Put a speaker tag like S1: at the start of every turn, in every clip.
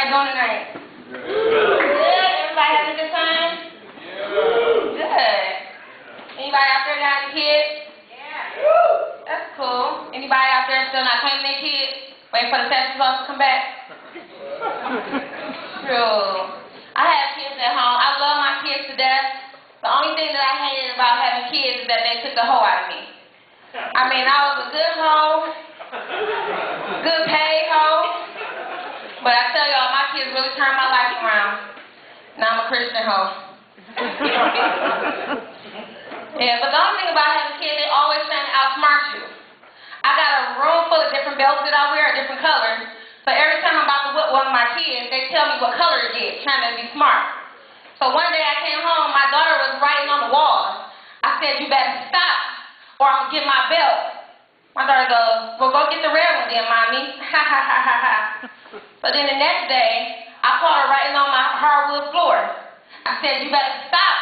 S1: everybody doing tonight? Good. Everybody having a good time? Good. Anybody out there got any kids? Yeah. That's cool. Anybody out there still not claiming their kids? Waiting for the test results to come back? True. I have kids at home. I love my kids to death. The only thing that I hated about having kids is that they took the hoe out of me. I mean, I was a good hoe, good paid hoe, but I tell y'all, my kids really turned my life around. Now I'm a Christian hoe. Yeah, but the only thing about having kids, they always trying to outsmart you. I got a room full of different belts that I wear, different colors. So every time I'm about to whip one of my kids, they tell me what color to get, trying to be smart. So one day I came home, my daughter was writing on the wall. I said, "You better stop, or I'm gonna get my belt." My daughter goes, "Well, go get the red one then, mommy." Ha ha ha ha ha. So then the next day, I caught her writing on my hardwood floor. I said, "You better stop,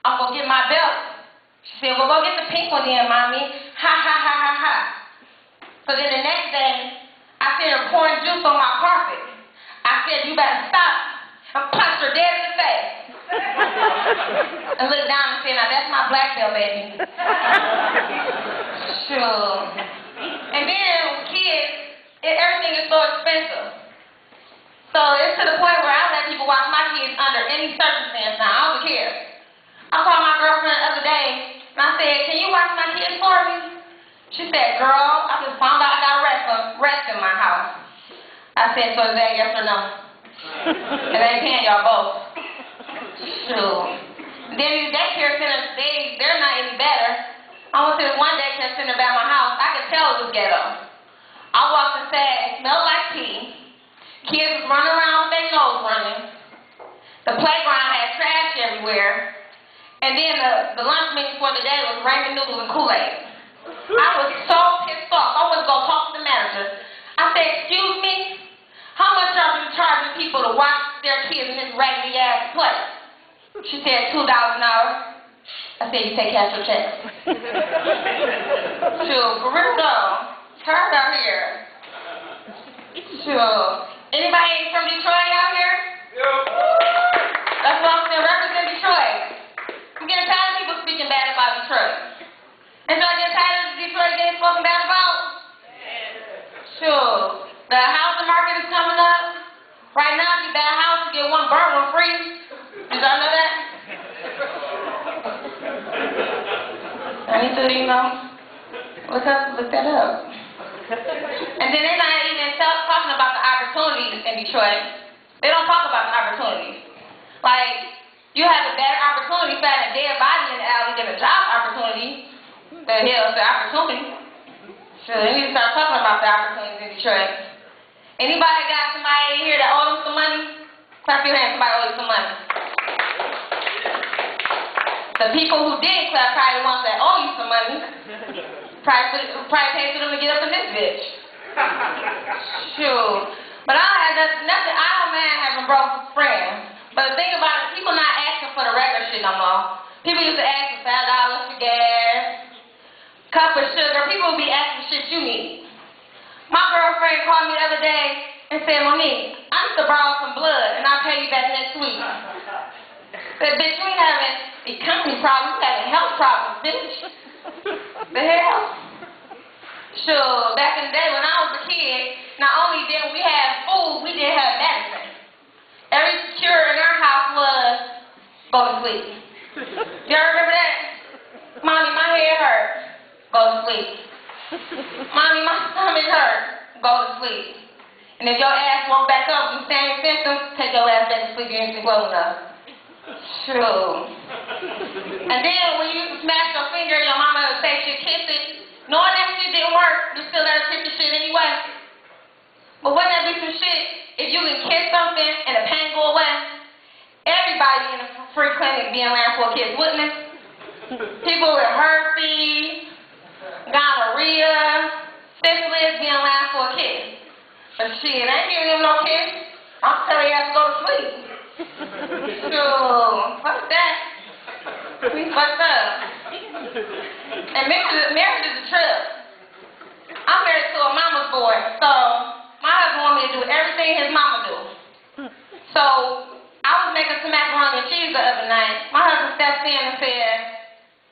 S1: I'm gonna get my belt." She said, "Well, go get the pink one then, mommy." Ha ha ha ha ha. So then the next day, I seen her pouring juice on my carpet. I said, "You better stop," and punched her dead in the face. And looked down and said, "Now that's my black belt, baby." Sure. And then with kids, everything is so expensive. So it's to the point where I let people watch my kids under any circumstance now. I don't care. I called my girlfriend the other day and I said, "Can you watch my kids for me?" She said, "Girl, I just found out I got rest in my house." I said, "So is that yes or no?" And they paying y'all both. Sure. Then these daycare centers, they're not any better. I went to this one daycare center by my house. I could tell it was ghetto. I walked and said, "It smelled like pee." Kids was running around with their nose running. The playground had trash everywhere. And then the lunch menu for the day was ramen noodles and Kool-Aid. I was so pissed off. I was going to talk to the manager. I said, "Excuse me, how much are you charging people to watch their kids in this raggedy ass place?" She said, $2 an hour. I said, "You take cash or check?" Sure, for real though. It's hard out here. Sure. Anybody from Detroit out here? That's what I'm saying, represent Detroit. I'm getting tired of people speaking bad about Detroit. And so I get tired of Detroit getting spoken bad about? Sure. The housing market is coming up. Right now, if you buy a house, you get one burnt, one free. Did y'all know that? I need to, look that up. And then they're not even talking about the opportunities in Detroit. They don't talk about the opportunities. Like, you have a better opportunity finding a dead body in the alley than a job opportunity. The hell is the opportunity? Sure, they need to start talking about the opportunities in Detroit. Anybody got somebody here that owe them some money? Clap your hands, somebody owe you some money. The people who did clap probably the ones that owe you some money. Probably pay for them to get up in this bitch. Sure. But I don't mind having broke friends. But the thing about it, people not asking for the regular shit no more. People used to ask for $5 for gas, cup of sugar. People would be asking shit you need. My girlfriend called me the other day and said, "Monique, I need to borrow some blood and I'll pay you back next week." Said, "Bitch, you ain't having economy problems, you having health problems, bitch." The hell? Sure, back in the day when I was a kid, not only did we have food, we didn't have medicine. Every cure in our house was go to sleep. Y'all remember that? "Mommy, my head hurt." Go to sleep. "Mommy, my stomach hurt." Go to sleep. And if your ass woke back up with the same symptoms, take your ass back to sleep. You ain't sleep well enough. True. And then when you used to smash your finger, your mama would say she'd kiss it. Knowing that shit didn't work, you still let her kiss the shit anyway. But wouldn't that be some shit if you can kiss something and the pain go away? Everybody in a free clinic being around for a kiss, wouldn't it? People with herpes, gonorrhea, syphilis being around for a kiss. But shit, I ain't giving them no kiss. I'm telling you, I have to go to sleep. Sure. What's that? We fucked up. And marriage is a trip. I'm married to a mama's boy, so my husband wants me to do everything his mama do. So I was making some macaroni and cheese the other night. My husband stepped in and said,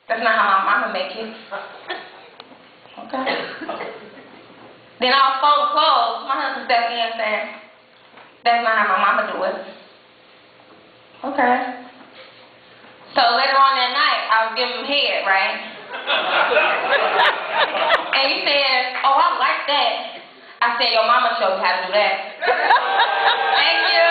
S1: "That's not how my mama make it." Okay. Then I was folding clothes. My husband stepped in and said, "That's not how my mama do it." Okay. So later on that night, I was giving him head, right? And he said, "Oh, I like that." I said, "Your mama showed me how to do that." Thank you.